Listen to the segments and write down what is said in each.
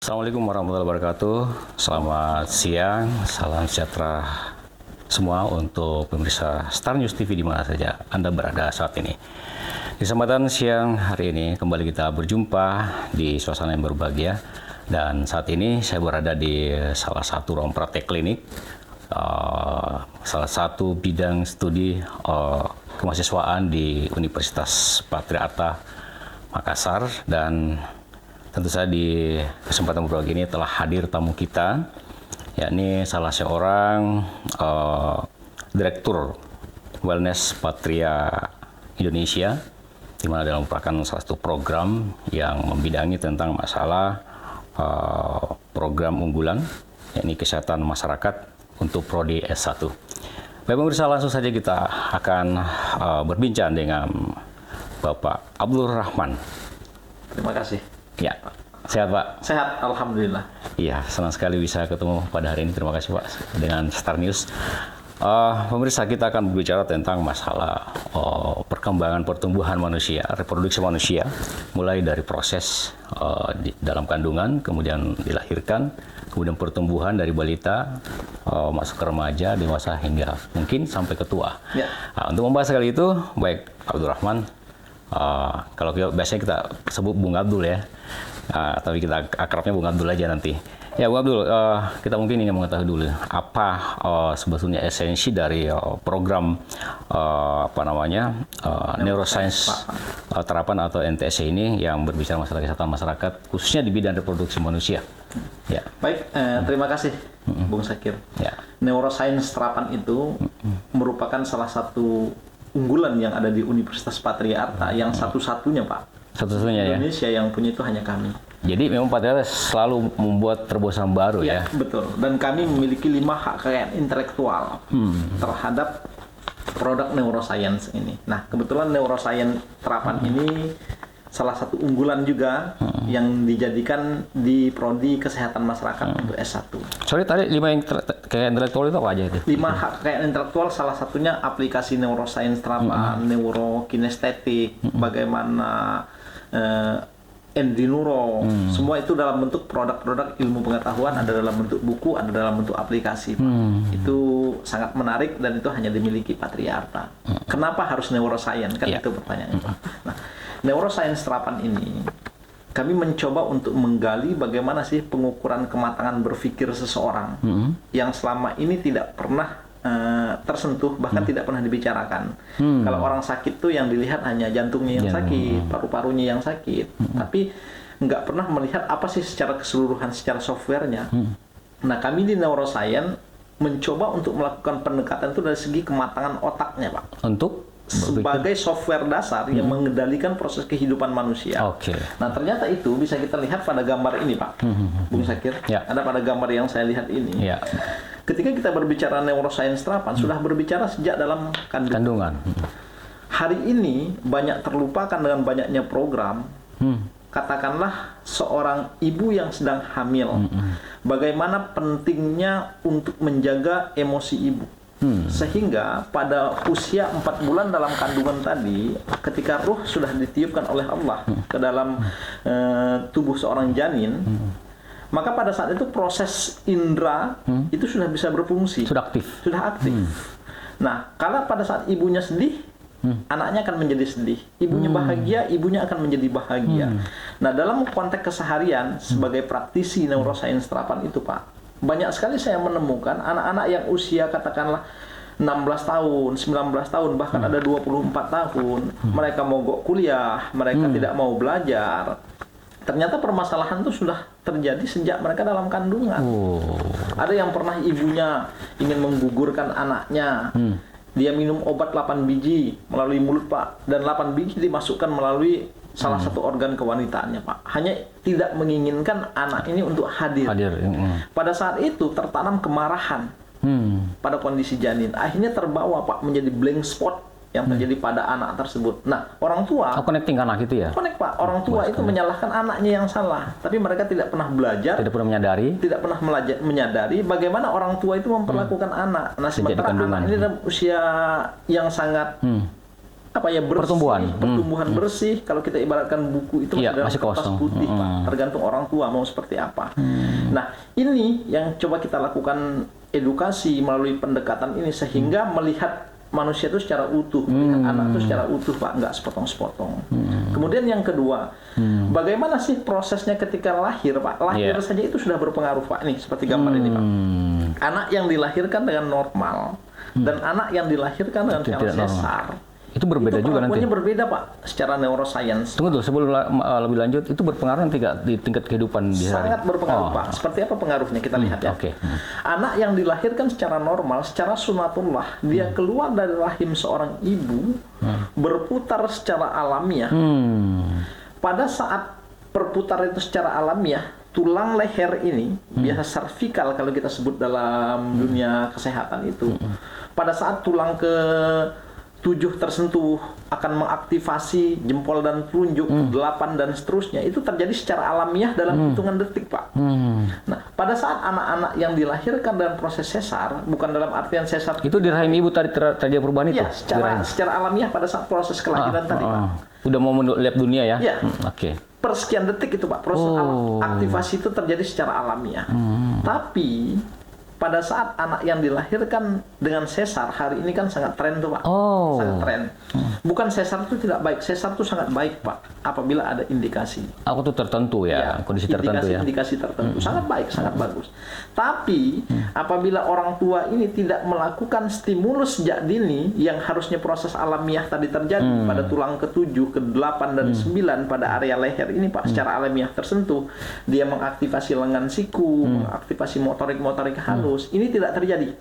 Assalamualaikum warahmatullahi wabarakatuh. Selamat siang, salam sejahtera semua untuk pemirsa Star News TV di mana saja Anda berada saat ini. Di kesempatan siang hari ini kembali kita berjumpa di suasana yang berbahagia, dan saat ini saya berada di salah satu ruang praktek klinik, salah satu bidang studi kemahasiswaan di Universitas Patriarta Makassar, dan tentu saja di kesempatan berbahagia ini telah hadir tamu kita, yakni salah seorang Direktur Wellness Patria Indonesia, di mana dalam merupakan salah satu program yang membidangi tentang masalah program unggulan, yakni kesehatan masyarakat untuk Prodi S1. Baik pemirsa, langsung saja kita akan berbincang dengan Bapak Abdul Rahman. Terima kasih. Ya, sehat Pak? Sehat, alhamdulillah. Iya, senang sekali bisa ketemu pada hari ini. Terima kasih Pak dengan Star News. Pemirsa, kita akan berbicara tentang masalah perkembangan pertumbuhan manusia, reproduksi manusia, mulai dari proses dalam kandungan, kemudian dilahirkan, kemudian pertumbuhan dari balita, masuk ke remaja, dewasa, hingga mungkin sampai ke tua. Ya. Nah, untuk membahas kali itu, baik Abdul Rahman, kalau biasanya kita sebut Bung Abdul ya, tapi kita akrabnya Bung Abdul aja nanti. Ya Bung Abdul, kita mungkin ingin mengetahui dulu apa sebetulnya esensi dari program neuroscience terapan atau NTSC ini yang berbicara masalah kesehatan masyarakat, khususnya di bidang reproduksi manusia. Ya. Baik, terima kasih Bung Sakir. Ya. Neuroscience terapan itu merupakan salah satu unggulan yang ada di Universitas Patriarta, yang satu-satunya Pak. Satu-satunya ya. Indonesia yang punya itu hanya kami. Jadi memang Patriarta selalu membuat terobosan baru ya. Betul. Dan kami memiliki 5 hak kekayaan intelektual terhadap produk neuroscience ini. Nah, kebetulan neuroscience terapan ini salah satu unggulan juga yang dijadikan di Prodi Kesehatan Masyarakat untuk S1. Sorry, tadi 5 yang kekayaan intelektual itu apa aja itu? 5 hak kekayaan intelektual, salah satunya aplikasi neuroscience terapan, neurokinestetik, bagaimana endinuro, semua itu dalam bentuk produk-produk ilmu pengetahuan, ada dalam bentuk buku, ada dalam bentuk aplikasi. Itu sangat menarik dan itu hanya dimiliki Patriarta. Kenapa harus neuroscience? Kan itu pertanyaannya Pak. Nah, neuroscience terapan ini kami mencoba untuk menggali bagaimana sih pengukuran kematangan berpikir seseorang yang selama ini tidak pernah tersentuh, bahkan tidak pernah dibicarakan. Kalau orang sakit tuh yang dilihat hanya jantungnya yang sakit, paru-parunya yang sakit, tapi nggak pernah melihat apa sih secara keseluruhan, secara softwarenya. Nah, kami di neuroscience mencoba untuk melakukan pendekatan itu dari segi kematangan otaknya Pak. Untuk sebagai software dasar yang mengendalikan proses kehidupan manusia. Oke. Nah, ternyata itu bisa kita lihat pada gambar ini Pak, Bung Sakir. Ya. Ada pada gambar yang saya lihat ini. Ya. Ketika kita berbicara neuroscience terapan, sudah berbicara sejak dalam kandungan. Hari ini banyak terlupakan dengan banyaknya program. Katakanlah seorang ibu yang sedang hamil, bagaimana pentingnya untuk menjaga emosi ibu. Sehingga pada usia 4 bulan dalam kandungan tadi, ketika ruh sudah ditiupkan oleh Allah ke dalam tubuh seorang janin, maka pada saat itu proses indera itu sudah bisa berfungsi. Sudah aktif. Sudah aktif. Nah, kalau pada saat ibunya sedih, anaknya akan menjadi sedih. Ibunya bahagia, ibunya akan menjadi bahagia. Nah, dalam konteks keseharian sebagai praktisi neuroscience terapan itu Pak, banyak sekali saya menemukan anak-anak yang usia katakanlah 16 tahun, 19 tahun, bahkan ada 24 tahun. Mereka mogok kuliah, mereka tidak mau belajar. Ternyata permasalahan itu sudah terjadi sejak mereka dalam kandungan. Ada yang pernah ibunya ingin menggugurkan anaknya. Dia minum obat 8 biji melalui mulut Pak, dan 8 biji dimasukkan melalui salah satu organ kewanitaannya Pak. Hanya tidak menginginkan anak ini untuk hadir. Pada saat itu tertanam kemarahan pada kondisi janin. Akhirnya terbawa Pak menjadi blank spot yang terjadi pada anak tersebut. Nah, orang tua connecting anak itu ya? Connect Pak. Orang tua itu menyalahkan anaknya yang salah, tapi mereka tidak pernah belajar, tidak pernah menyadari bagaimana orang tua itu memperlakukan anak. Nah, sementara anak ini dalam usia yang sangat pertumbuhan bersih. Kalau kita ibaratkan buku itu Iya, dalam masih kertas kosong. putih, Pak. Tergantung orang tua mau seperti apa. Nah, ini yang coba kita lakukan edukasi melalui pendekatan ini sehingga melihat manusia itu secara utuh, melihat anak itu secara utuh, Pak, nggak sepotong-sepotong. Kemudian yang kedua, bagaimana sih prosesnya ketika lahir, Pak? Lahir saja itu sudah berpengaruh, Pak. Nih, seperti gambar ini, Pak. Anak yang dilahirkan dengan normal dan anak yang dilahirkan dengan cara sesar. Itu berbeda juga nanti. Perlakuannya berbeda, Pak, secara neuroscience. Tunggu tuh, sebelum lebih lanjut, itu berpengaruh nanti nggak di tingkat kehidupan di hari? Sangat berpengaruh, Pak. Seperti apa pengaruhnya? Kita lihat ya. Anak yang dilahirkan secara normal, secara sunatullah, dia keluar dari rahim seorang ibu, berputar secara alamiah. Pada saat berputar itu secara alamiah, tulang leher ini, biasa cervical kalau kita sebut dalam dunia kesehatan itu, pada saat tulang ke-7 tersentuh akan mengaktifasi jempol dan telunjuk, 8 dan seterusnya, itu terjadi secara alamiah dalam hitungan detik, Pak. Nah, pada saat anak-anak yang dilahirkan dalam proses sesar, bukan dalam artian sesar itu di rahim ibu tadi terjadi perubahan itu? Iya, secara alamiah pada saat proses kelahiran tadi, Pak. Udah mau lihat dunia ya? Iya. Per sekian detik itu, Pak, proses aktivasi itu terjadi secara alamiah. Tapi pada saat anak yang dilahirkan dengan sesar, hari ini kan sangat tren tuh, Pak. Sangat tren. Bukan sesar itu tidak baik, sesar itu sangat baik, Pak, apabila ada indikasi. Aku tuh tertentu ya, kondisi tertentu ya. Indikasi tertentu, sangat baik, sangat bagus. Tapi apabila orang tua ini tidak melakukan stimulus sejak dini yang harusnya proses alamiah tadi terjadi pada tulang ke-7, ke-8 dan 9 pada area leher ini, Pak, secara alamiah tersentuh, dia mengaktifasi lengan siku, mengaktifasi motorik-motorik halus, ini tidak terjadi.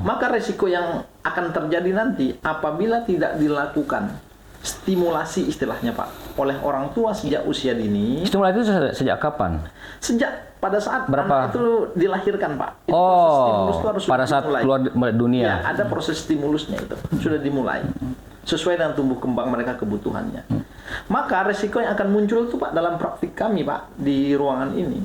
Maka resiko yang akan terjadi nanti apabila tidak dilakukan stimulasi, istilahnya, Pak, oleh orang tua sejak usia dini. Stimulasi itu sejak kapan? Sejak pada saat anak itu dilahirkan, Pak. Itu proses stimulus itu harus pada saat keluar dunia. Ya, ada proses stimulusnya itu sudah dimulai sesuai dengan tumbuh kembang mereka kebutuhannya. Maka resiko yang akan muncul itu, Pak, dalam praktik kami, Pak, di ruangan ini,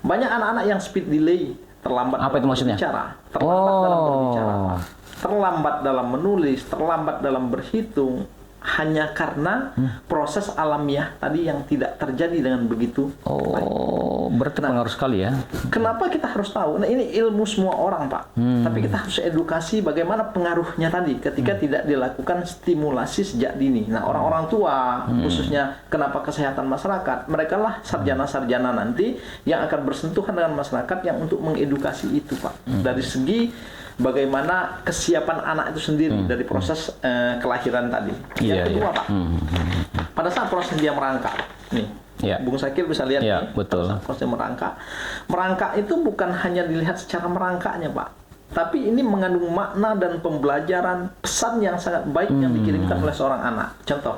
banyak anak-anak yang speed delay, terlambat dalam berbicara, terlambat dalam berbicara, Pak, terlambat dalam menulis, terlambat dalam berhitung, hanya karena proses alamiah tadi yang tidak terjadi dengan begitu baik. Berarti pengaruh sekali ya. Kenapa kita harus tahu? Nah, ini ilmu semua orang, Pak. Tapi kita harus edukasi bagaimana pengaruhnya tadi ketika tidak dilakukan stimulasi sejak dini. Nah, orang-orang tua, khususnya kenapa kesehatan masyarakat, mereka lah sarjana-sarjana nanti yang akan bersentuhan dengan masyarakat yang untuk mengedukasi itu, Pak. Dari segi bagaimana kesiapan anak itu sendiri dari proses kelahiran tadi. Yang kedua, Pak, pada saat proses dia merangkak, nih, Bung Syakir bisa lihat nih, betul. pada saat proses merangkak itu bukan hanya dilihat secara merangkaknya, Pak, tapi ini mengandung makna dan pembelajaran pesan yang sangat baik yang dikirimkan oleh seorang anak. Contoh,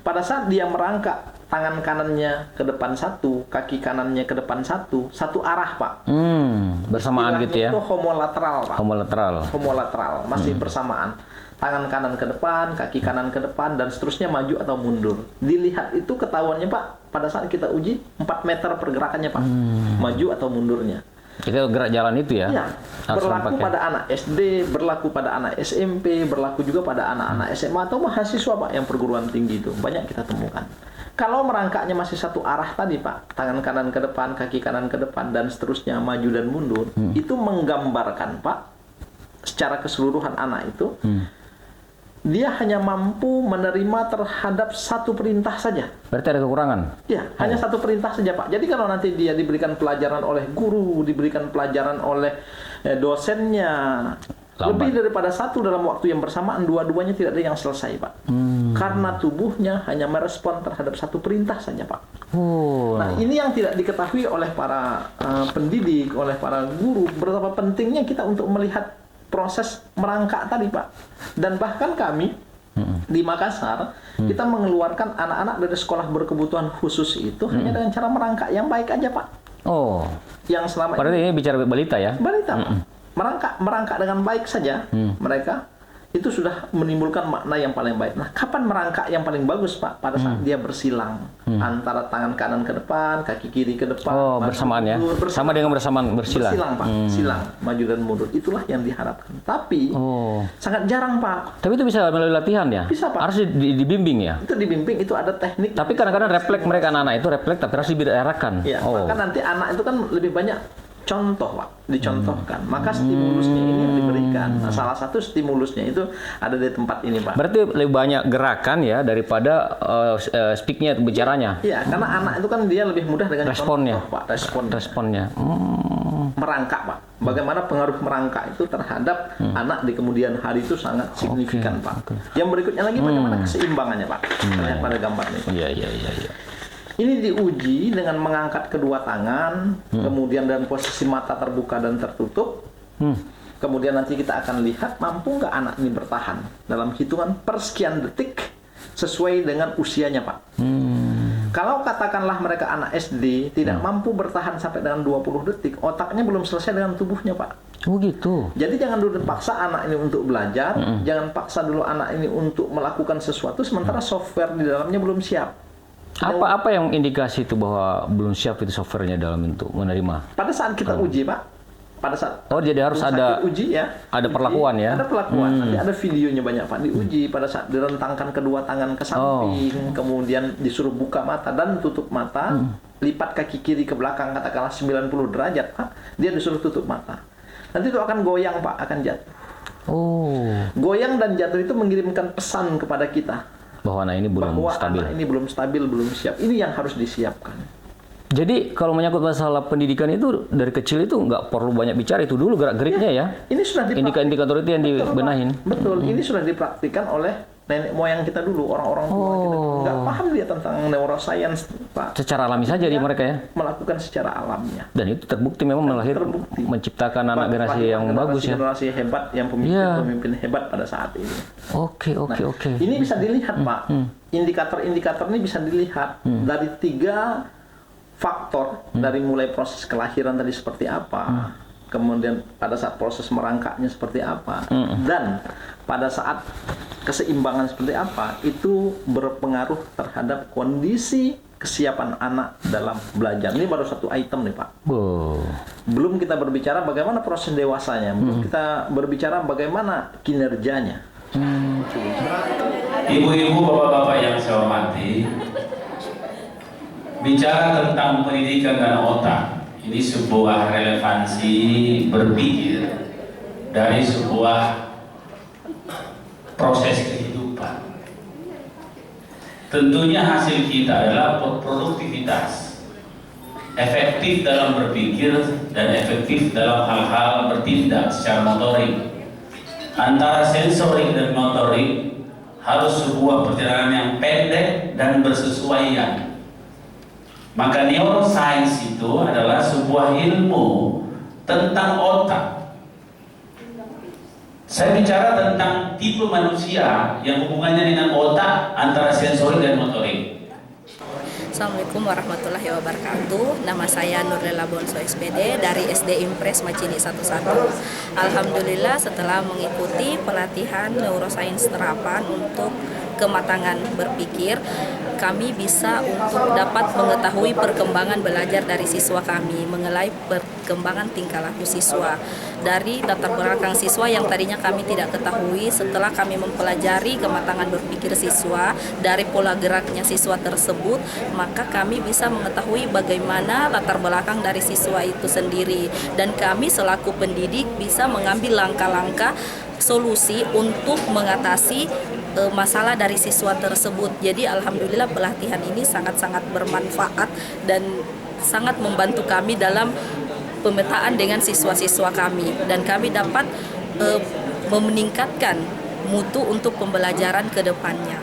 pada saat dia merangkak, tangan kanannya ke depan satu, kaki kanannya ke depan satu arah, Pak. Bersamaan gitu ya? Itu homolateral, Pak. Homolateral, masih bersamaan. Tangan kanan ke depan, kaki kanan ke depan, dan seterusnya maju atau mundur. Dilihat itu ketahuannya, Pak, pada saat kita uji 4 meter pergerakannya, Pak. Maju atau mundurnya. Itu gerak jalan itu ya? Iya. Berlaku pada anak SD, berlaku pada anak SMP, berlaku juga pada anak-anak SMA atau mahasiswa, Pak, yang perguruan tinggi itu. Banyak kita temukan. Kalau merangkaknya masih satu arah tadi, Pak, tangan kanan ke depan, kaki kanan ke depan, dan seterusnya maju dan mundur, itu menggambarkan, Pak, secara keseluruhan anak itu, dia hanya mampu menerima terhadap satu perintah saja. Berarti ada kekurangan? Ya, hanya satu perintah saja, Pak. Jadi kalau nanti dia diberikan pelajaran oleh guru, diberikan pelajaran oleh dosennya, lebih daripada satu dalam waktu yang bersamaan, dua-duanya tidak ada yang selesai, Pak. Karena tubuhnya hanya merespon terhadap satu perintah saja, Pak. Nah, ini yang tidak diketahui oleh para pendidik, oleh para guru, betapa pentingnya kita untuk melihat proses merangkak tadi, Pak. Dan bahkan kami di Makassar, kita mengeluarkan anak-anak dari sekolah berkebutuhan khusus itu hanya dengan cara merangkak yang baik aja, Pak. Yang selama ini bicara balita ya? Balita, Pak. Merangkak dengan baik saja mereka, itu sudah menimbulkan makna yang paling baik. Nah, kapan merangkak yang paling bagus, Pak? Pada saat dia bersilang antara tangan kanan ke depan, kaki kiri ke depan. Oh, bersamaan ya. Sama dengan bersamaan bersilang. Bersilang, Pak. Silang, maju dan mundur. Itulah yang diharapkan. Tapi sangat jarang, Pak. Tapi itu bisa melalui latihan ya? Bisa, Pak. Harus dibimbing ya? Itu dibimbing, itu ada teknik. Tapi kadang-kadang refleks mereka anak-anak itu refleks tapi harus diarahkan. Ya, maka nanti anak itu kan lebih banyak contoh, Pak, dicontohkan. Maka stimulusnya ini yang diberikan. Nah, salah satu stimulusnya itu ada di tempat ini, Pak. Berarti lebih banyak gerakan ya daripada speak-nya, bicaranya. Iya, karena anak itu kan dia lebih mudah dengan responnya, contoh, Pak. Responnya. Merangkak, Pak. Bagaimana pengaruh merangkak itu terhadap anak di kemudian hari itu sangat signifikan, Pak. Yang berikutnya lagi bagaimana keseimbangannya, Pak. Lihat pada gambar ini. Iya. Ini diuji dengan mengangkat kedua tangan, kemudian dan posisi mata terbuka dan tertutup. Kemudian nanti kita akan lihat mampu nggak anak ini bertahan dalam hitungan persekian detik sesuai dengan usianya, Pak. Kalau katakanlah mereka anak SD tidak mampu bertahan sampai dengan 20 detik, otaknya belum selesai dengan tubuhnya, Pak. Oh gitu. Jadi jangan dulu paksa anak ini untuk belajar, jangan paksa dulu anak ini untuk melakukan sesuatu sementara software di dalamnya belum siap. Apa yang indikasi itu bahwa belum siap itu softwarenya dalam bentuk menerima? Pada saat kita uji, Pak. Pada saat jadi harus ada uji ya. Ada perlakuan ya. Ada perlakuan. Nanti ada videonya banyak, Pak. Diuji pada saat direntangkan kedua tangan ke samping, kemudian disuruh buka mata dan tutup mata, lipat kaki kiri ke belakang katakanlah 90 derajat, Pak. Dia disuruh tutup mata. Nanti itu akan goyang, Pak, akan jatuh. Goyang dan jatuh itu mengirimkan pesan kepada kita bahwa anak ini belum stabil. Anak ini belum stabil, belum siap. Ini yang harus disiapkan. Jadi kalau menyangkut masalah pendidikan itu dari kecil itu nggak perlu banyak bicara, itu dulu gerak-geriknya ya. Ini sudah indikator itu yang dibenahin. Betul, ini sudah dipraktikkan oleh nenek moyang kita dulu, orang-orang tua kita. Nggak paham dia tentang neuroscience, Pak. Secara alami saja di mereka ya. Melakukan secara alamiah. Dan itu terbukti memang menciptakan anak generasi yang bagus ya. Generasi hebat yang pemimpin hebat pada saat ini. Oke. Ini bisa dilihat, Pak. Indikator-indikator ini bisa dilihat dari 3 faktor, dari mulai proses kelahiran tadi seperti apa, kemudian pada saat proses merangkaknya seperti apa, dan pada saat keseimbangan seperti apa, itu berpengaruh terhadap kondisi kesiapan anak dalam belajar. Ini baru satu item nih, Pak. Belum kita berbicara bagaimana proses dewasanya, belum kita berbicara bagaimana kinerjanya. Ibu-ibu, bapak-bapak yang saya hormati, bicara tentang pendidikan dan otak, ini sebuah relevansi berpikir dari sebuah proses kehidupan. Tentunya hasil kita adalah produktivitas, efektif dalam berpikir dan efektif dalam hal-hal bertindak secara motorik. Antara sensorik dan motorik harus sebuah perjalanan yang pendek dan bersesuaian. Maka neuroscience itu adalah sebuah ilmu tentang otak. Saya bicara tentang tipe manusia yang hubungannya dengan otak antara sensorik dan motorik. Assalamualaikum warahmatullahi wabarakatuh. Nama saya Nurlela Bonso SPD dari SD Impres Macini 11. Alhamdulillah setelah mengikuti pelatihan neuroscience terapan untuk kematangan berpikir, kami bisa untuk dapat mengetahui perkembangan belajar dari siswa kami, mengenai perkembangan tingkah laku siswa dari latar belakang siswa yang tadinya kami tidak ketahui. Setelah kami mempelajari kematangan berpikir siswa dari pola geraknya siswa tersebut, maka kami bisa mengetahui bagaimana latar belakang dari siswa itu sendiri, dan kami selaku pendidik bisa mengambil langkah-langkah solusi untuk mengatasi masalah dari siswa tersebut. Jadi alhamdulillah pelatihan ini sangat-sangat bermanfaat dan sangat membantu kami dalam pemetaan dengan siswa-siswa kami, dan kami dapat meningkatkan mutu untuk pembelajaran ke depannya.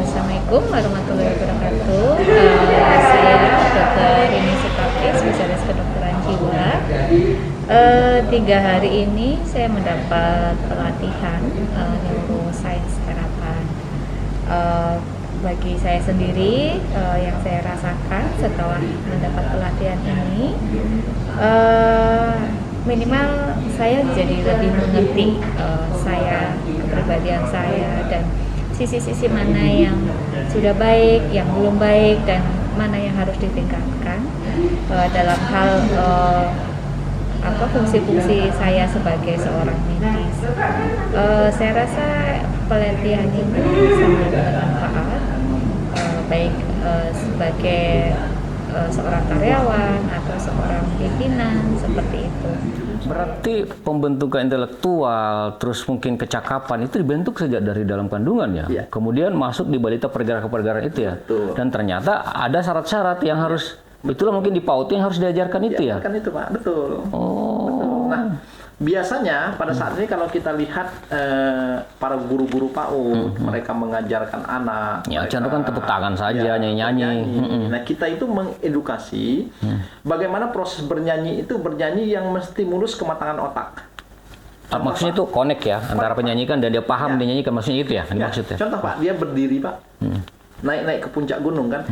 Assalamualaikum warahmatullahi wabarakatuh. Saya Dr. Rini Sipakis, spesialis kedokteran jiwa. 3 hari ini saya mendapat pelatihan neuroscience terapan. Bagi saya sendiri, yang saya rasakan setelah mendapat pelatihan ini, minimal saya jadi lebih mengerti saya, kepribadian saya, dan sisi-sisi mana yang sudah baik, yang belum baik, dan mana yang harus ditingkatkan dalam hal fungsi-fungsi saya sebagai seorang medis. Saya rasa pelatihan ini sangat bermanfaat, baik sebagai seorang karyawan atau seorang pimpinan, seperti itu. Berarti pembentukan intelektual, terus mungkin kecakapan itu dibentuk sejak dari dalam kandungan ya. Iya. Kemudian masuk di balita pergerakan-pergerakan itu ya. Betul. Dan ternyata ada syarat-syarat yang harus, itulah mungkin di PAUD yang harus diajarkan itu ya. Kan itu Pak, betul. Oh. Betul. Nah, biasanya pada saat ini kalau kita lihat para guru-guru PAUD, mereka mengajarkan anak. Ya, mereka, contoh kan tepuk tangan saja, nyanyi-nyanyi. Nah, kita itu mengedukasi bagaimana proses bernyanyi itu bernyanyi yang menstimulus kematangan otak. Maksudnya itu connect ya, antara penyanyi kan dan dia paham dia nyanyikan, maksudnya itu ya, Ya, maksudnya. contoh Pak, dia berdiri Pak, naik ke puncak gunung kan,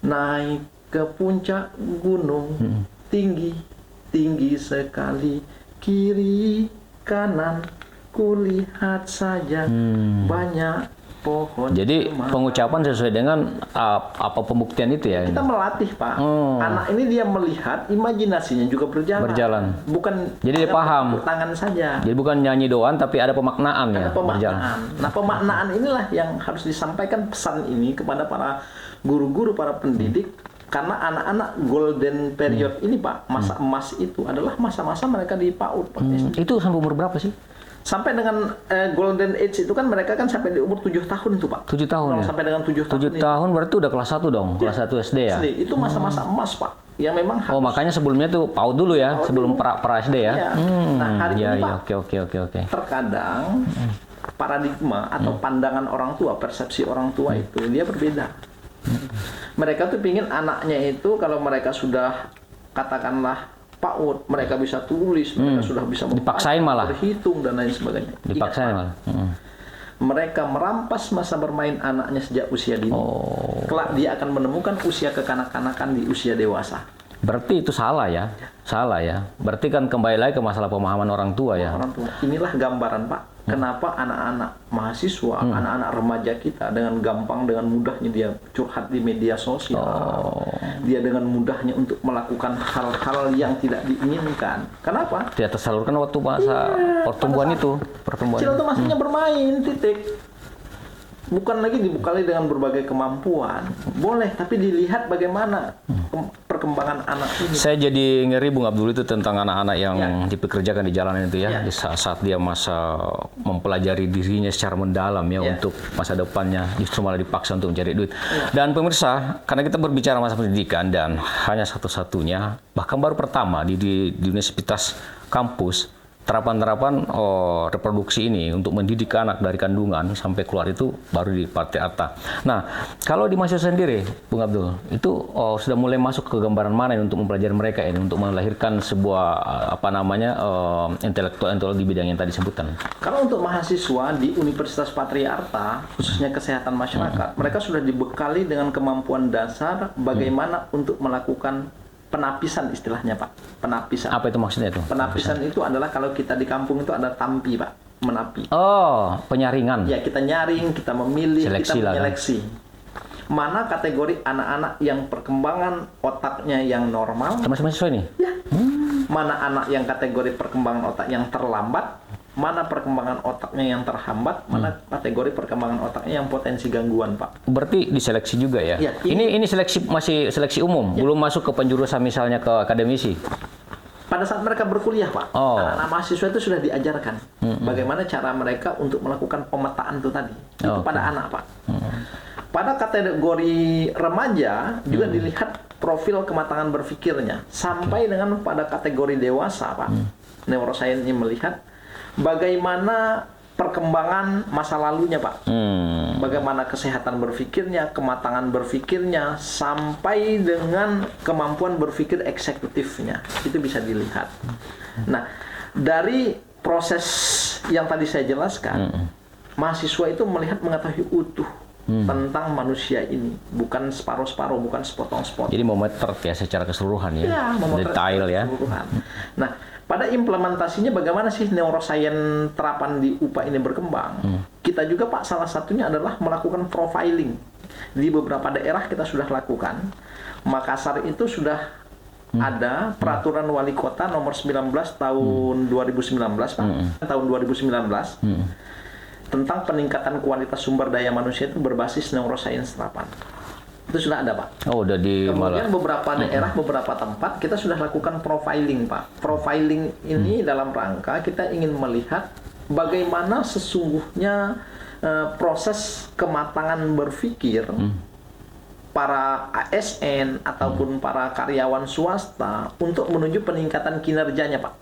naik ke puncak gunung, tinggi sekali, kiri kanan kulihat saja banyak pohon. Jadi cemara. pengucapan sesuai dengan apa pembuktian itu ya. Kita melatih Pak. Anak ini dia melihat, imajinasinya juga berjalan. Bukan Jadi dia hanya paham. tepuk tangan saja. Jadi bukan nyanyi doang tapi ada pemaknaan ya. Ada pemaknaan. berjalan. Nah, pemaknaan inilah yang harus disampaikan pesan ini kepada para guru-guru, para pendidik. Karena anak-anak golden period ini Pak, masa emas itu adalah masa-masa mereka di PAUD Pak. Itu sampai umur berapa sih? Sampai dengan golden age itu kan mereka kan sampai di umur 7 tahun tuh Pak. 7 tahun ya? Sampai dengan 7 tahun. 7 tahun berarti udah kelas 1 dong, kelas 1 SD ya? SD. Itu masa-masa emas Pak. Yang memang Oh, makanya sebelumnya tuh PAUD dulu ya, PAUD sebelum dulu. pra SD ya? Iya. Nah, hari ya, ini ya, Pak, oke. terkadang paradigma atau pandangan orang tua, persepsi orang tua itu dia berbeda. Mereka tuh pingin anaknya itu kalau mereka sudah katakanlah PAUD, mereka bisa tulis, mereka sudah bisa Dipaksain malah. berhitung dan lain sebagainya. Dipaksain malah. Mereka merampas masa bermain anaknya sejak usia dini. Kelak dia akan menemukan usia kekanak-kanakan di usia dewasa. Berarti itu salah ya? Salah ya? Berarti kan kembali lagi ke masalah pemahaman orang tua ya? Orang tua. Inilah gambaran Pak. Kenapa anak-anak mahasiswa, anak-anak remaja kita dengan gampang, dengan mudahnya dia curhat di media sosial. Dia dengan mudahnya untuk melakukan hal-hal yang tidak diinginkan. Kenapa? Dia tersalurkan waktu masa pertumbuhan itu. Kecil itu maksudnya bermain, titik. Bukan lagi dibekali dengan berbagai kemampuan. Boleh, tapi dilihat bagaimana perkembangan anak ini. Saya jadi ngeri Bung Abdul itu tentang anak-anak yang dipekerjakan di jalanan itu ya. Ya. Di saat dia masa mempelajari dirinya secara mendalam ya, untuk masa depannya, justru malah dipaksa untuk mencari duit. Dan pemirsa, karena kita berbicara masa pendidikan dan hanya satu-satunya, bahkan baru pertama di universitas kampus, terapan-terapan reproduksi ini untuk mendidik anak dari kandungan sampai keluar itu baru di Partai Atta. Nah, kalau di mahasiswa sendiri, Bung Abdul, itu sudah mulai masuk ke gambaran mana ini untuk mempelajari mereka ini, untuk melahirkan sebuah intelektual di bidang yang tadi disebutkan? Kalau untuk mahasiswa di Universitas Patria Arta, khususnya kesehatan masyarakat, mereka sudah dibekali dengan kemampuan dasar bagaimana untuk melakukan penapisan, istilahnya Pak. Penapisan. Apa itu maksudnya itu? Penapisan itu adalah kalau kita di kampung itu ada tampi Pak, menapi. Oh, penyaringan. Ya, kita nyaring, kita memilih, Seleksi kita lah, menyeleksi. Mana kategori anak-anak yang perkembangan otaknya yang normal, Termasuk mahasiswa ini? ya. Mana anak yang kategori perkembangan otak yang terlambat, mana perkembangan otaknya yang terhambat, mana kategori perkembangan otaknya yang potensi gangguan, Pak. Berarti diseleksi juga ya? Ya, ini seleksi, masih seleksi umum, belum masuk ke penjurusan misalnya ke akademisi? Pada saat mereka berkuliah, Pak, anak-anak mahasiswa itu sudah diajarkan bagaimana cara mereka untuk melakukan pemetaan itu tadi. Itu pada anak, Pak. Pada kategori remaja juga dilihat profil kematangan berpikirnya. Sampai dengan pada kategori dewasa, Pak. Neuroscience ini melihat bagaimana perkembangan masa lalunya, Pak. Bagaimana kesehatan berpikirnya, kematangan berpikirnya, sampai dengan kemampuan berpikir eksekutifnya. Itu bisa dilihat. Nah, dari proses yang tadi saya jelaskan, mahasiswa itu melihat mengetahui utuh tentang manusia ini, bukan separuh-separuh, bukan sepotong-sepotong. Jadi memotret ya secara keseluruhan ya, memotret detail ya. keseluruhan. Nah, pada implementasinya bagaimana sih neuroscience terapan di UPA ini berkembang? Kita juga Pak salah satunya adalah melakukan profiling. Di beberapa daerah kita sudah lakukan. Makassar itu sudah ada peraturan wali kota nomor 19 tahun 2019 Pak. Tahun 2019. Tentang peningkatan kualitas sumber daya manusia itu berbasis neuroscience terapan. Itu sudah ada Pak. Oh, udah di Kemudian beberapa daerah, beberapa tempat kita sudah lakukan profiling Pak. Profiling ini dalam rangka kita ingin melihat bagaimana sesungguhnya proses kematangan berpikir para ASN ataupun para karyawan swasta untuk menuju peningkatan kinerjanya Pak.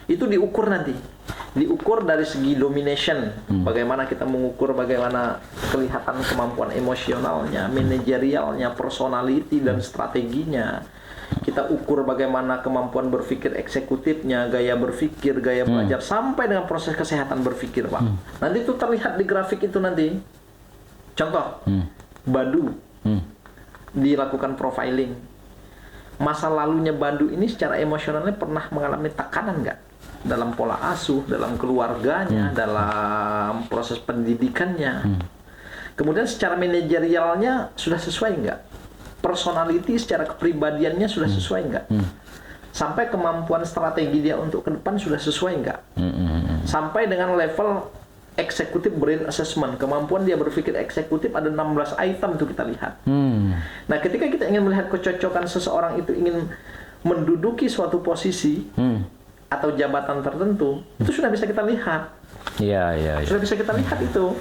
Itu diukur nanti. Diukur dari segi domination, bagaimana kita mengukur bagaimana kelihatan kemampuan emosionalnya, manajerialnya, personality dan strateginya. Kita ukur bagaimana kemampuan berpikir eksekutifnya, gaya berpikir, gaya belajar, sampai dengan proses kesehatan berpikir Pak. Nanti itu terlihat di grafik itu nanti. Contoh, Badu dilakukan profiling. Masa lalunya Badu ini secara emosionalnya pernah mengalami tekanan nggak? Dalam pola asuh, dalam keluarganya, dalam proses pendidikannya. Kemudian secara manajerialnya sudah sesuai nggak? Personality secara kepribadiannya sudah sesuai nggak? Sampai kemampuan strategi dia untuk ke depan sudah sesuai nggak? Sampai dengan level eksekutif brain assessment, kemampuan dia berpikir eksekutif ada 16 item itu kita lihat. Nah, ketika kita ingin melihat kecocokan seseorang itu ingin menduduki suatu posisi atau jabatan tertentu, itu sudah bisa kita lihat. Iya. Sudah bisa kita lihat itu.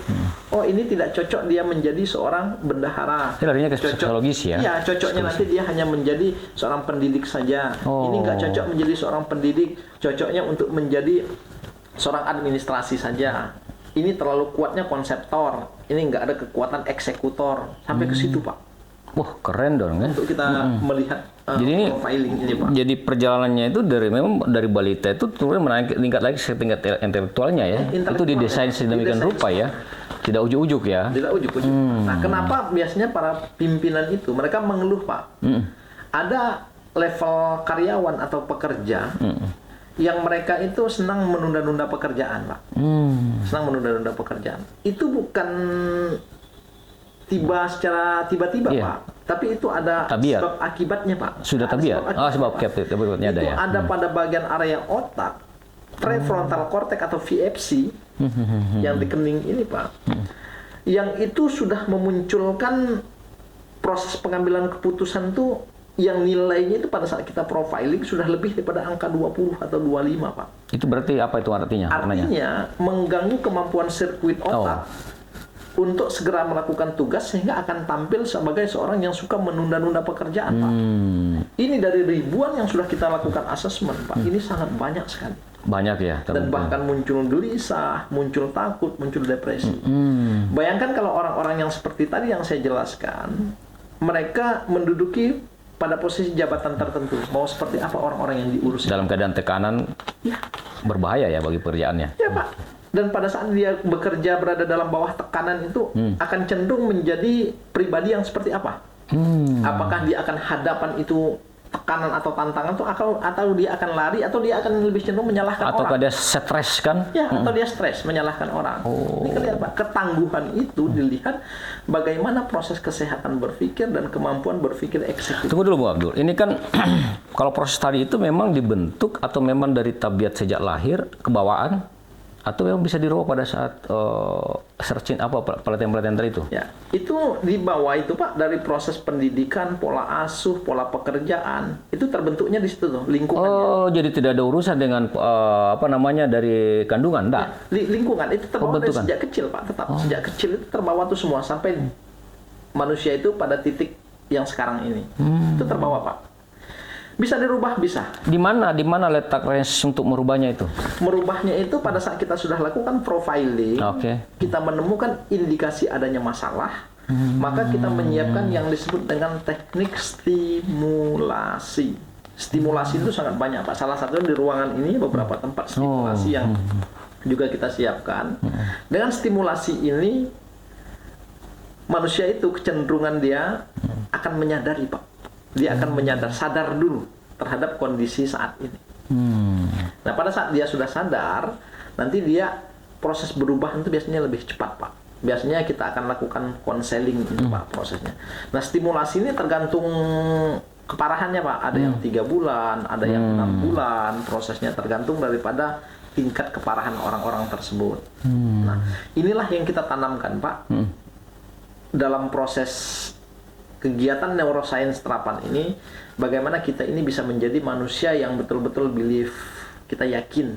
Oh, ini tidak cocok dia menjadi seorang bendahara. Ini larinya ke psikologis ya? Iya, cocoknya nanti dia hanya menjadi seorang pendidik saja. Ini nggak cocok menjadi seorang pendidik, cocoknya untuk menjadi seorang administrasi saja. Ini terlalu kuatnya konseptor, ini nggak ada kekuatan eksekutor. Sampai ke situ Pak. Wah, keren dong kan? Untuk kita melihat Jadi profiling ini Pak. Jadi perjalanannya itu memang dari balita itu turun meningkat lagi ke tingkat intelektualnya ya. Itu didesain sedemikian rupa ya. Tidak ujuk-ujuk ya. Tidak ujuk-ujuk. Nah, kenapa biasanya para pimpinan itu mereka mengeluh Pak? Ada level karyawan atau pekerja yang mereka itu senang menunda-nunda pekerjaan Pak. Senang menunda-nunda pekerjaan. Itu bukan secara tiba-tiba Pak, tapi itu ada sebab akibatnya Pak. Sudah tabiat. Sebab akibatnya ada itu ya. ada pada bagian area otak prefrontal cortex atau VFC yang di kening ini Pak, yang itu sudah memunculkan proses pengambilan keputusan tuh yang nilainya itu pada saat kita profiling sudah lebih daripada angka 20 atau 25 Pak. Itu berarti apa itu artinya? Artinya mengganggu kemampuan sirkuit otak untuk segera melakukan tugas sehingga akan tampil sebagai seorang yang suka menunda-nunda pekerjaan Pak. Ini dari ribuan yang sudah kita lakukan asesmen Pak. Ini sangat banyak sekali. Banyak ya. Dan bahkan muncul gelisah, muncul takut, muncul depresi. Bayangkan kalau orang-orang yang seperti tadi yang saya jelaskan, mereka menduduki pada posisi jabatan tertentu. Mau seperti apa orang-orang yang diurus? Dalam keadaan tekanan, berbahaya ya bagi pekerjaannya. Ya Pak. Dan pada saat dia bekerja berada dalam bawah tekanan itu akan cenderung menjadi pribadi yang seperti apa? Apakah dia akan hadapan itu tekanan atau tantangan itu atau dia akan lari atau dia akan lebih cenderung menyalahkan orang? Atau dia stres kan? Ya, atau dia stres menyalahkan orang. Ini kelihatan Pak, ketangguhan itu dilihat bagaimana proses kesehatan berpikir dan kemampuan berpikir eksekutif. Tunggu dulu Bu Abdul. Ini kan kalau proses tadi itu memang dibentuk atau memang dari tabiat sejak lahir, kebawaan, atau memang bisa dirubah pada saat searching pelatihan-pelatihan tadi itu? Ya, itu di bawah itu Pak dari proses pendidikan, pola asuh, pola pekerjaan itu terbentuknya di situ tuh lingkungannya. Oh, jadi tidak ada urusan dengan dari kandungan, enggak? Ya, lingkungan itu terbawa dari sejak kecil Pak, tetap sejak kecil itu terbawa tuh semua sampai manusia itu pada titik yang sekarang ini itu terbawa Pak. Bisa dirubah, bisa. Di mana letak range untuk merubahnya itu? Merubahnya itu pada saat kita sudah lakukan profiling, kita menemukan indikasi adanya masalah, maka kita menyiapkan yang disebut dengan teknik stimulasi. Stimulasi itu sangat banyak Pak. Salah satunya di ruangan ini beberapa tempat stimulasi yang juga kita siapkan. Dengan stimulasi ini, manusia itu kecenderungan dia akan menyadari Pak. Dia akan sadar dulu terhadap kondisi saat ini. Nah, pada saat dia sudah sadar, nanti dia proses berubah itu biasanya lebih cepat, Pak. Biasanya kita akan lakukan konseling itu, Pak, prosesnya. Nah, stimulasi ini tergantung keparahannya, Pak. Ada yang 3 bulan, ada yang 6 bulan. Prosesnya tergantung daripada tingkat keparahan orang-orang tersebut. Nah, inilah yang kita tanamkan, Pak, dalam proses kegiatan neuroscience terapan ini. Bagaimana kita ini bisa menjadi manusia yang betul-betul believe, kita yakin,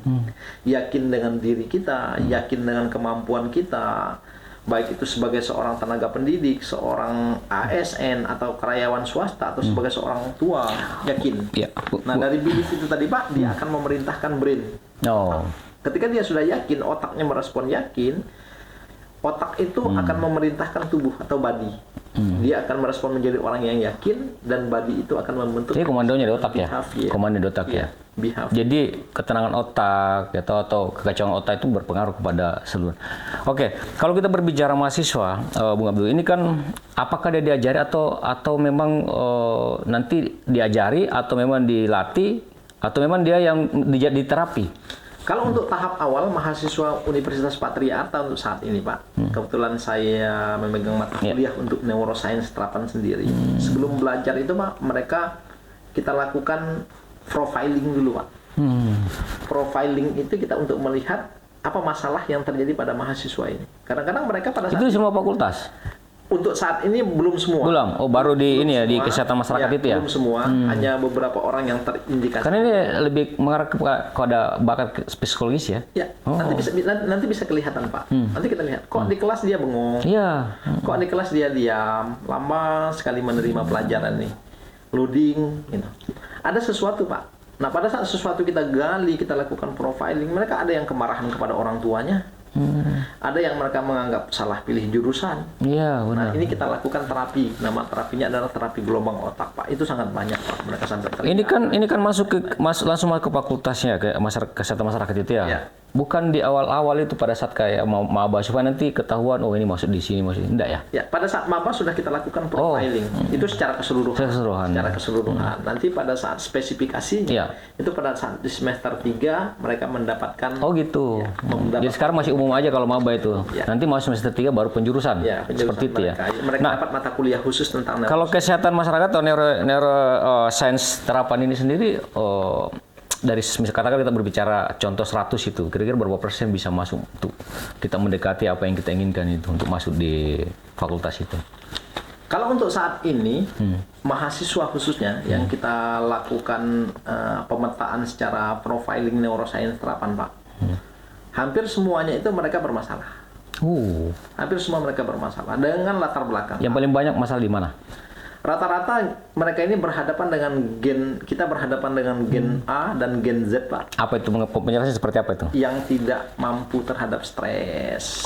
yakin dengan diri kita, yakin dengan kemampuan kita, baik itu sebagai seorang tenaga pendidik, seorang ASN atau karyawan swasta, atau sebagai seorang tua, yakin. Ya. Nah, dari belief itu tadi, Pak, dia akan memerintahkan brain. Oh. Ketika dia sudah yakin, otaknya merespon yakin, otak itu akan memerintahkan tubuh atau body. Dia akan merespon menjadi orang yang yakin, dan body itu akan membentuk. Jadi komandonya di otak ya? behavior. Komando di otak ya? Behavior. Jadi ketenangan otak atau kekacauan otak itu berpengaruh kepada seluruh. Oke, kalau kita berbicara mahasiswa, Bung Abdul, ini kan apakah dia diajari atau memang nanti diajari, atau memang dilatih, atau memang dia yang diterapi? Kalau untuk tahap awal mahasiswa Universitas Patria Arta untuk saat ini, Pak, kebetulan saya memegang mata kuliah untuk neuroscience terapan sendiri. Sebelum belajar itu, Pak, mereka kita lakukan profiling dulu, Pak. Profiling itu kita untuk melihat apa masalah yang terjadi pada mahasiswa ini. Kadang-kadang mereka pada saat Itu semua fakultas? untuk saat ini belum semua. Belum? Oh, baru di Belum ini ya, di semua. kesehatan masyarakat itu ya? Belum semua, hanya beberapa orang yang terindikasi. Karena ini lebih mengarah kepada bakat psikologis ya? Ya, nanti bisa kelihatan, Pak. Nanti kita lihat, kok di kelas dia bengong, Iya. kok di kelas dia diam, lama sekali menerima pelajaran nih, loading, gitu. Ada sesuatu, Pak. Nah, pada saat sesuatu kita gali, kita lakukan profiling, mereka ada yang kemarahan kepada orang tuanya, ada yang mereka menganggap salah pilih jurusan. Iya, Nah, benar. ini kita lakukan terapi. Nama terapinya adalah terapi gelombang otak, Pak. Itu sangat banyak, Pak. Mereka sampai terlihat. Ini kan langsung masuk ke fakultasnya, ke kesehatan masyarakat itu ya. Ya. Bukan di awal-awal itu pada saat kayak maba supaya nanti ketahuan ini masuk di sini, masuk di enggak ya? Ya, pada saat maba sudah kita lakukan profiling. Itu secara keseluruhan. Secara keseluruhan. Nanti pada saat spesifikasinya, Iya. itu pada saat di semester 3 mereka mendapatkan. Oh gitu. Ya, mendapat- Jadi sekarang masih umum aja kalau maba itu. Ya. Nanti masuk semester 3 baru penjurusan. Ya, penjurusan Seperti itu ya. Mereka Nah, dapat mata kuliah khusus tentang kalau kesehatan masyarakat atau neuroscience terapan ini sendiri, dari katakan kita berbicara contoh 100 itu, kira-kira berapa persen bisa masuk untuk kita mendekati apa yang kita inginkan itu untuk masuk di fakultas itu? Kalau untuk saat ini, mahasiswa khususnya yang kita lakukan pemetaan secara profiling neuroscience terapan, Pak. Hampir semuanya itu mereka bermasalah. Hampir semua mereka bermasalah dengan latar belakang. Yang paling banyak masalah di mana? Rata-rata mereka ini berhadapan dengan kita berhadapan dengan gen A dan gen Z, Pak. Apa itu? Penjelasannya seperti apa itu? Yang tidak mampu terhadap stres.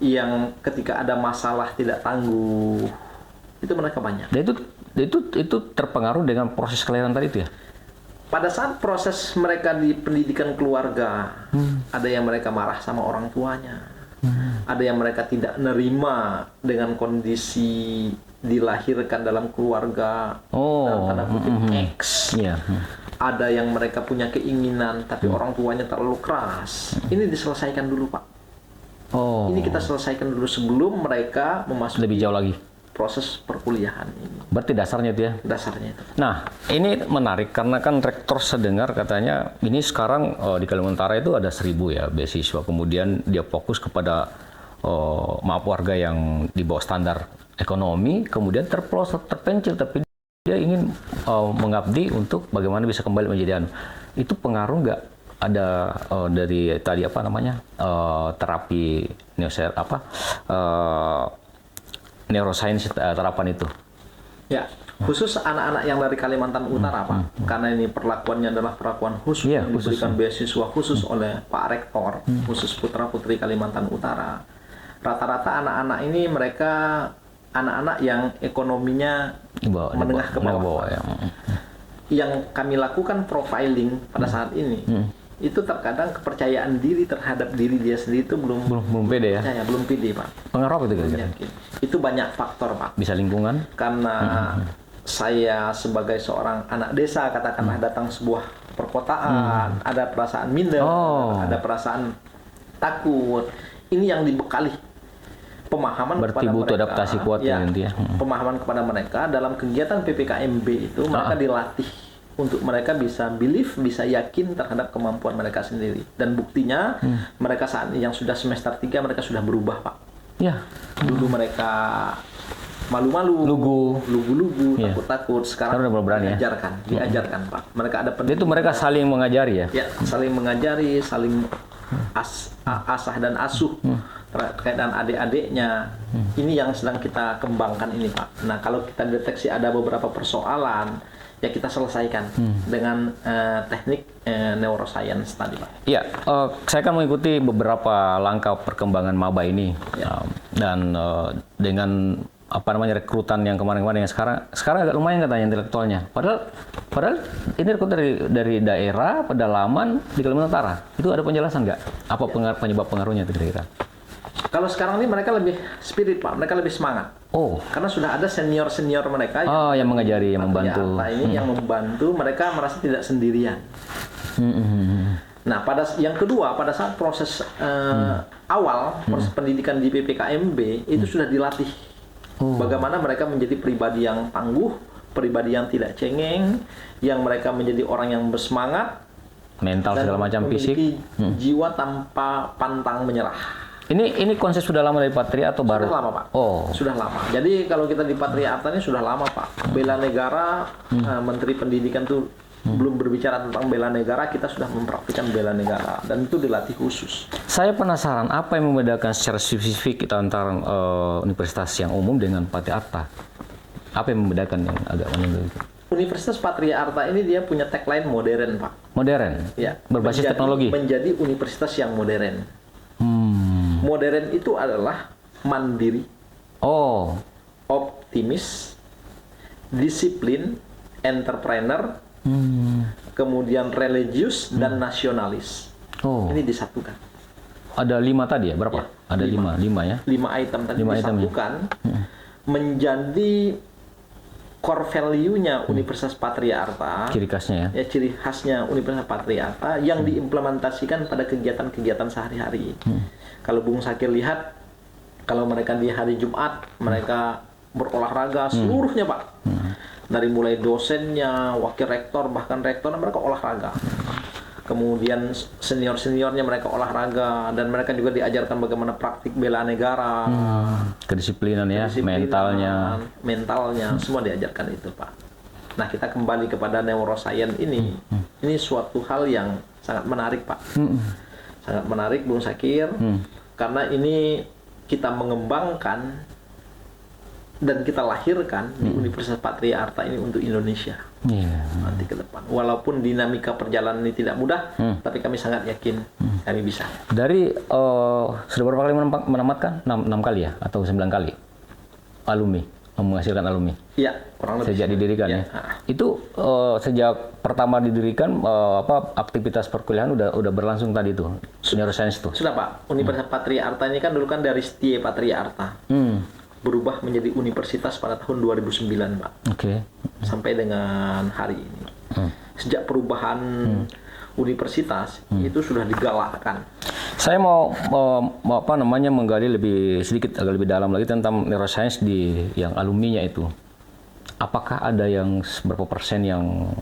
Yang ketika ada masalah tidak tangguh. Itu mereka banyak. Dan itu terpengaruh dengan proses kelahiran tadi itu ya? Pada saat proses mereka di pendidikan keluarga, ada yang mereka marah sama orang tuanya. Ada yang mereka tidak nerima dengan kondisi dilahirkan dalam keluarga dalam tanda kutip X. Iya. Ada yang mereka punya keinginan tapi orang tuanya terlalu keras. Ini diselesaikan dulu, Pak. Ini kita selesaikan dulu sebelum mereka memasuki Lebih jauh lagi. proses perkuliahan ini. Berarti dasarnya itu ya? Dasarnya itu. Nah, ini menarik karena kan rektor sedengar katanya ini sekarang di Kalimantan Utara itu ada 1.000 ya beasiswa. Kemudian dia fokus kepada warga yang di bawah standar ekonomi, kemudian terpelosok, terpencil, tapi dia ingin mengabdi untuk bagaimana bisa kembali menjadi itu pengaruh nggak ada dari tadi apa namanya terapi neuroscience terapan itu? Ya, khusus anak-anak yang dari Kalimantan Utara, Pak. Karena ini perlakuannya adalah perlakuan khusus Iya, yang diberikan beasiswa khusus oleh Pak Rektor, khusus putra-putri Kalimantan Utara. Rata-rata anak-anak ini mereka anak-anak yang ekonominya menengah ke bawah. Ya. Yang kami lakukan profiling pada saat ini, itu terkadang kepercayaan diri terhadap diri dia sendiri itu belum pede ya? percaya, belum pede, Pak. Pengaruh apa itu Belum kira-kira? yakin. Itu banyak faktor, Pak. Bisa lingkungan? Karena saya sebagai seorang anak desa katakanlah datang sebuah perkotaan, ada perasaan minder, ada perasaan takut. Ini yang dibekali pemahaman Berarti kepada butuh mereka. adaptasi kuat ya, nanti ya. Pemahaman kepada mereka dalam kegiatan PPKMB itu mereka dilatih untuk mereka bisa believe, bisa yakin terhadap kemampuan mereka sendiri. Dan buktinya mereka saat ini yang sudah semester 3 mereka sudah berubah, Pak. Ya. Dulu mereka malu-malu, lugu-lugu, takut-takut. Sekarang udah berani ya. diajarkan, Pak. Mereka ada Itu mereka saling mengajari ya. ya, saling mengajari, saling asah dan asuh terkait dengan adik-adiknya. Ini yang sedang kita kembangkan ini, Pak. Nah, kalau kita deteksi ada beberapa persoalan, ya kita selesaikan dengan teknik neuroscience tadi, Pak. Iya, saya kan mengikuti beberapa langkah perkembangan maba ini, dan dengan rekrutan yang kemarin-kemarin, yang sekarang agak lumayan katanya intelektualnya. Padahal ini rekrut dari daerah pedalaman di Kalimantan Utara. Itu ada penjelasan nggak? Apa penyebab pengaruhnya itu kira-kira? Kalau sekarang ini mereka lebih spirit, Pak. Mereka lebih semangat. Oh. Karena sudah ada senior-senior mereka yang mengajari, yang membantu. Yang membantu, mereka merasa tidak sendirian. Nah, yang kedua, pada saat proses awal, proses pendidikan di PPKMB, itu sudah dilatih. Bagaimana mereka menjadi pribadi yang tangguh, pribadi yang tidak cengeng, yang mereka menjadi orang yang bersemangat, mental segala macam, fisik, jiwa tanpa pantang menyerah. Ini konsep sudah lama dari Patria atau baru? Sudah lama, Pak. Sudah lama. Jadi kalau kita di Patria Arta ini sudah lama, Pak. Bela negara, Menteri Pendidikan tuh belum berbicara tentang bela negara, kita sudah mempraktikkan bela negara, dan itu dilatih khusus. Saya penasaran apa yang membedakan secara spesifik kita antara universitas yang umum dengan Patria Arta? Apa yang membedakan yang agak menonjol itu? Universitas Patria Arta ini dia punya tagline modern, Pak. Modern? Ya. Berbasis teknologi? Menjadi universitas yang modern. Modern itu adalah mandiri, optimis, disiplin, entrepreneur, kemudian religius dan nasionalis. Ini disatukan. Ada 5 tadi ya? Berapa? Ya, ada 5 ya? 5 item tadi 5 disatukan menjadi core value-nya Universitas Patria Arta. Ciri khasnya ya? Ya, ciri khasnya Universitas Patria Arta yang diimplementasikan pada kegiatan-kegiatan sehari-hari. Kalau Bung Sakir lihat, kalau mereka di hari Jumat, mereka berolahraga seluruhnya, Pak. Dari mulai dosennya, wakil rektor, bahkan rektor, mereka olahraga. Kemudian senior-seniornya mereka olahraga, dan mereka juga diajarkan bagaimana praktik bela negara. Kedisiplinan ya, mentalnya, semua diajarkan itu, Pak. Nah, kita kembali kepada neuroscience ini. Ini suatu hal yang sangat menarik, Pak. Sangat menarik, Bung Sakir. Karena ini kita mengembangkan dan kita lahirkan di Universitas Patria Arta ini untuk Indonesia nanti ke depan. Walaupun dinamika perjalanan ini tidak mudah, tapi kami sangat yakin kami bisa. Dari sudah berapa kali menamatkan? 6 kali ya? Atau 9 kali? Alumni, menghasilkan alumni? Iya, kurang lebih. Sejak didirikan ya? Itu sejak pertama didirikan, aktivitas perkuliahan udah berlangsung tadi tuh? Neuroscience tuh? Sudah, Pak. Universitas Patria Arta ini kan dulu kan dari Setie Patria Arta. Berubah menjadi universitas pada tahun 2009, Pak. Sampai dengan hari ini. Sejak perubahan universitas itu sudah digalakkan. Saya mau menggali agak lebih dalam lagi tentang neuroscience di yang alumninya itu. Apakah ada yang berapa persen yang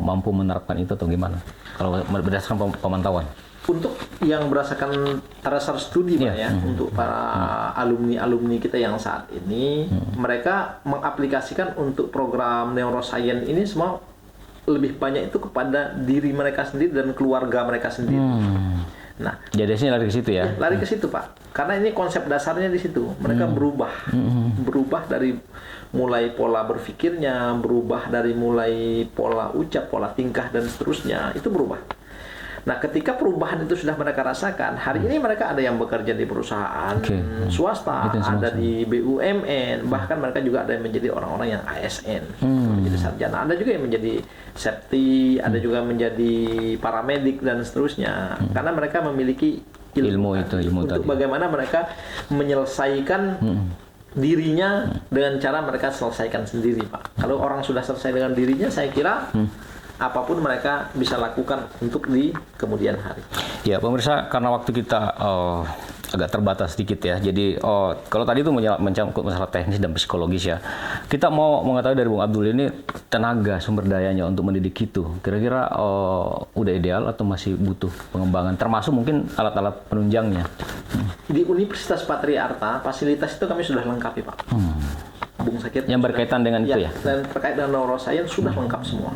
mampu menerapkan itu atau gimana? Kalau berdasarkan pemantauan. Untuk yang berdasarkan dasar studi, Pak, ya, untuk para alumni kita yang saat ini, mereka mengaplikasikan untuk program neuroscience ini semua lebih banyak itu kepada diri mereka sendiri dan keluarga mereka sendiri. Nah, jadi lari ke situ ya? Lari ke situ, Pak. Karena ini konsep dasarnya di situ. Mereka berubah dari mulai pola berpikirnya, berubah dari mulai pola ucap, pola tingkah dan seterusnya, itu berubah. Nah, ketika perubahan itu sudah mereka rasakan, hari ini mereka ada yang bekerja di perusahaan swasta, ada di BUMN, bahkan mereka juga ada yang menjadi orang-orang yang ASN, menjadi sarjana, ada juga yang menjadi septi, ada juga menjadi paramedik dan seterusnya, karena mereka memiliki ilmu itu untuk tadi. Bagaimana mereka menyelesaikan dirinya dengan cara mereka selesaikan sendiri, Pak. Kalau orang sudah selesai dengan dirinya, saya kira apapun mereka bisa lakukan untuk di kemudian hari. Ya, pemirsa, karena waktu kita agak terbatas sedikit ya. Jadi kalau tadi itu mencangkut masalah teknis dan psikologis ya. Kita mau mengetahui dari Bung Abdul ini tenaga sumber dayanya untuk mendidik itu. Kira-kira udah ideal atau masih butuh pengembangan? Termasuk mungkin alat-alat penunjangnya. Di Universitas Patriarta, fasilitas itu kami sudah lengkapi, Pak. Bung Sakit. Yang berkaitan dengan itu ya? Dan terkait dengan neuroscience sudah lengkap semua.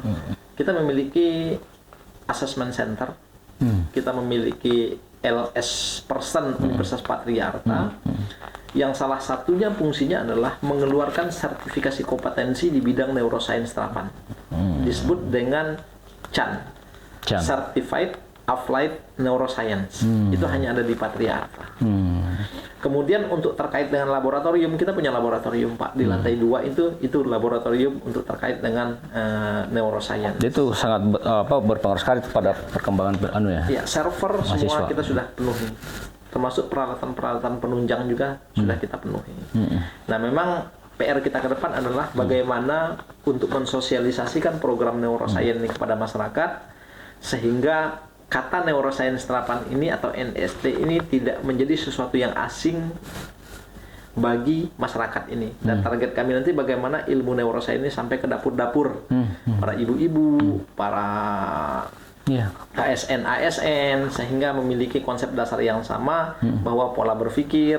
Kita memiliki assessment center. Kita memiliki LS person Universitas Patriarta yang salah satunya fungsinya adalah mengeluarkan sertifikasi kompetensi di bidang neuroscience terapan. Disebut dengan CHAN. Certified Applied Neuroscience. Itu hanya ada di Patriarta. Kemudian untuk terkait dengan laboratorium, kita punya laboratorium, Pak, di lantai 2 itu laboratorium untuk terkait dengan neuroscience. Itu sangat berpengaruh sekali pada perkembangan Ya, server mahasiswa. semua kita sudah penuhi. Termasuk peralatan-peralatan penunjang juga sudah kita penuhi. Nah, memang PR kita ke depan adalah bagaimana untuk mensosialisasikan program neuroscience ini kepada masyarakat sehingga kata neuroscience terapan ini atau NST ini tidak menjadi sesuatu yang asing bagi masyarakat ini. Dan target kami nanti bagaimana ilmu neuroscience ini sampai ke dapur-dapur para ibu-ibu, para ASN sehingga memiliki konsep dasar yang sama bahwa pola berpikir,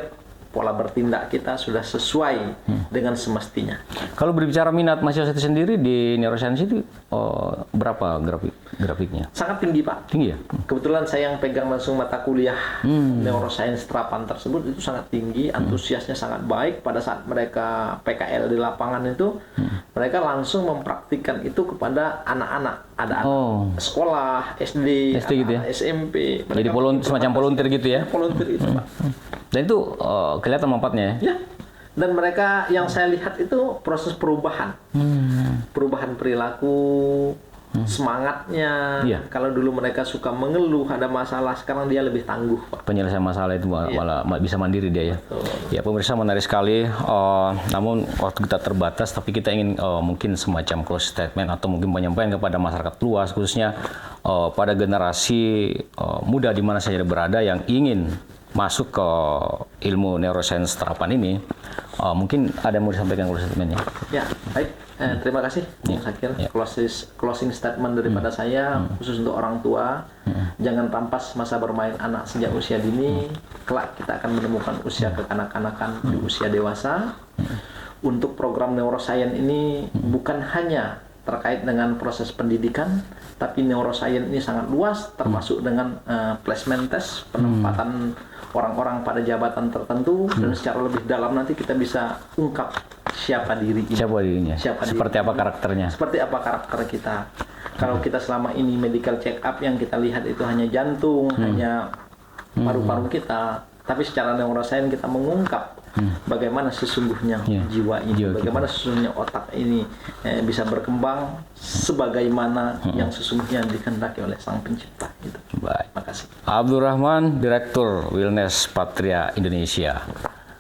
pola bertindak kita sudah sesuai dengan semestinya. Kalau berbicara minat mahasiswa itu sendiri di neuroscience itu berapa grafiknya? Sangat tinggi, Pak. Tinggi ya? Kebetulan saya yang pegang langsung mata kuliah neuroscience terapan tersebut itu sangat tinggi, antusiasnya sangat baik. Pada saat mereka PKL di lapangan itu, mereka langsung mempraktikkan itu kepada anak-anak. Ada anak sekolah, SD gitu ya? SMP. Jadi semacam volunteer gitu ya? Volunteer itu, Pak. Dan itu kelihatan manfaatnya ya? Ya. Dan mereka yang saya lihat itu proses perubahan. Perubahan perilaku, semangatnya. Kalau dulu mereka suka mengeluh, ada masalah, sekarang dia lebih tangguh, Pak. Penyelesaian masalah itu malah bisa mandiri dia ya. Ya, pemirsa, menarik sekali. Namun waktu kita terbatas, tapi kita ingin mungkin semacam close statement atau mungkin penyampaian kepada masyarakat luas, khususnya pada generasi muda di mana saja berada yang ingin masuk ke ilmu neuroscience terapan ini. Mungkin ada yang mau disampaikan closing statement-nya? Ya, baik. Terima kasih, Bung Sakir. Closing statement daripada saya, khusus untuk orang tua, jangan rampas masa bermain anak sejak usia dini. Kelak kita akan menemukan usia kekanak-kanakan di usia dewasa. Untuk program neuroscience ini bukan hanya terkait dengan proses pendidikan, tapi neuroscience ini sangat luas, termasuk dengan placement test, penempatan orang-orang pada jabatan tertentu, dan secara lebih dalam nanti kita bisa ungkap siapa dirinya. Seperti apa karakternya. Seperti apa karakter kita. Kalau kita selama ini medical check up yang kita lihat itu hanya jantung, hanya paru-paru kita, tapi secara neuroscience kita mengungkap bagaimana sesungguhnya jiwa ini, bagaimana sesungguhnya otak ini bisa berkembang sebagaimana yang sesungguhnya dikehendaki oleh Sang Pencipta. Gitu. Baik. Terima kasih. Abdul Rahman, Direktur Wellness Patria Indonesia.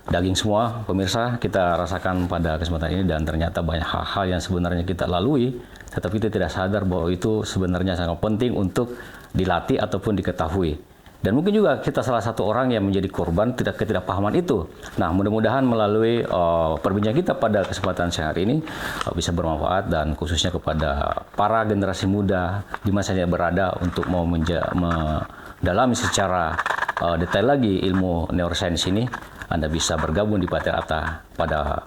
Daging semua, pemirsa, kita rasakan pada kesempatan ini, dan ternyata banyak hal-hal yang sebenarnya kita lalui, tetapi kita tidak sadar bahwa itu sebenarnya sangat penting untuk dilatih ataupun diketahui. Dan mungkin juga kita salah satu orang yang menjadi korban ketidakpahaman itu. Nah, mudah-mudahan melalui perbincangan kita pada kesempatan siang hari ini bisa bermanfaat, dan khususnya kepada para generasi muda di masa yang berada untuk mau mendalami secara detail lagi ilmu neuroscience ini. Anda bisa bergabung di Patriarta pada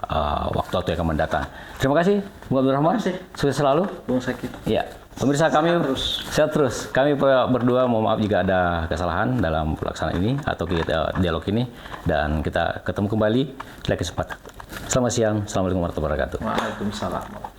waktu-waktu yang akan mendatang. Terima kasih, Bung Abdul Rahman. Sukses selalu. Bung Sakit. Ya. Pemirsa, kami sehat terus. Kami berdua mohon maaf jika ada kesalahan dalam pelaksanaan ini atau kita dialog ini, dan kita ketemu kembali di lain kesempatan. Selamat siang. Assalamualaikum warahmatullahi wabarakatuh. Waalaikumsalam.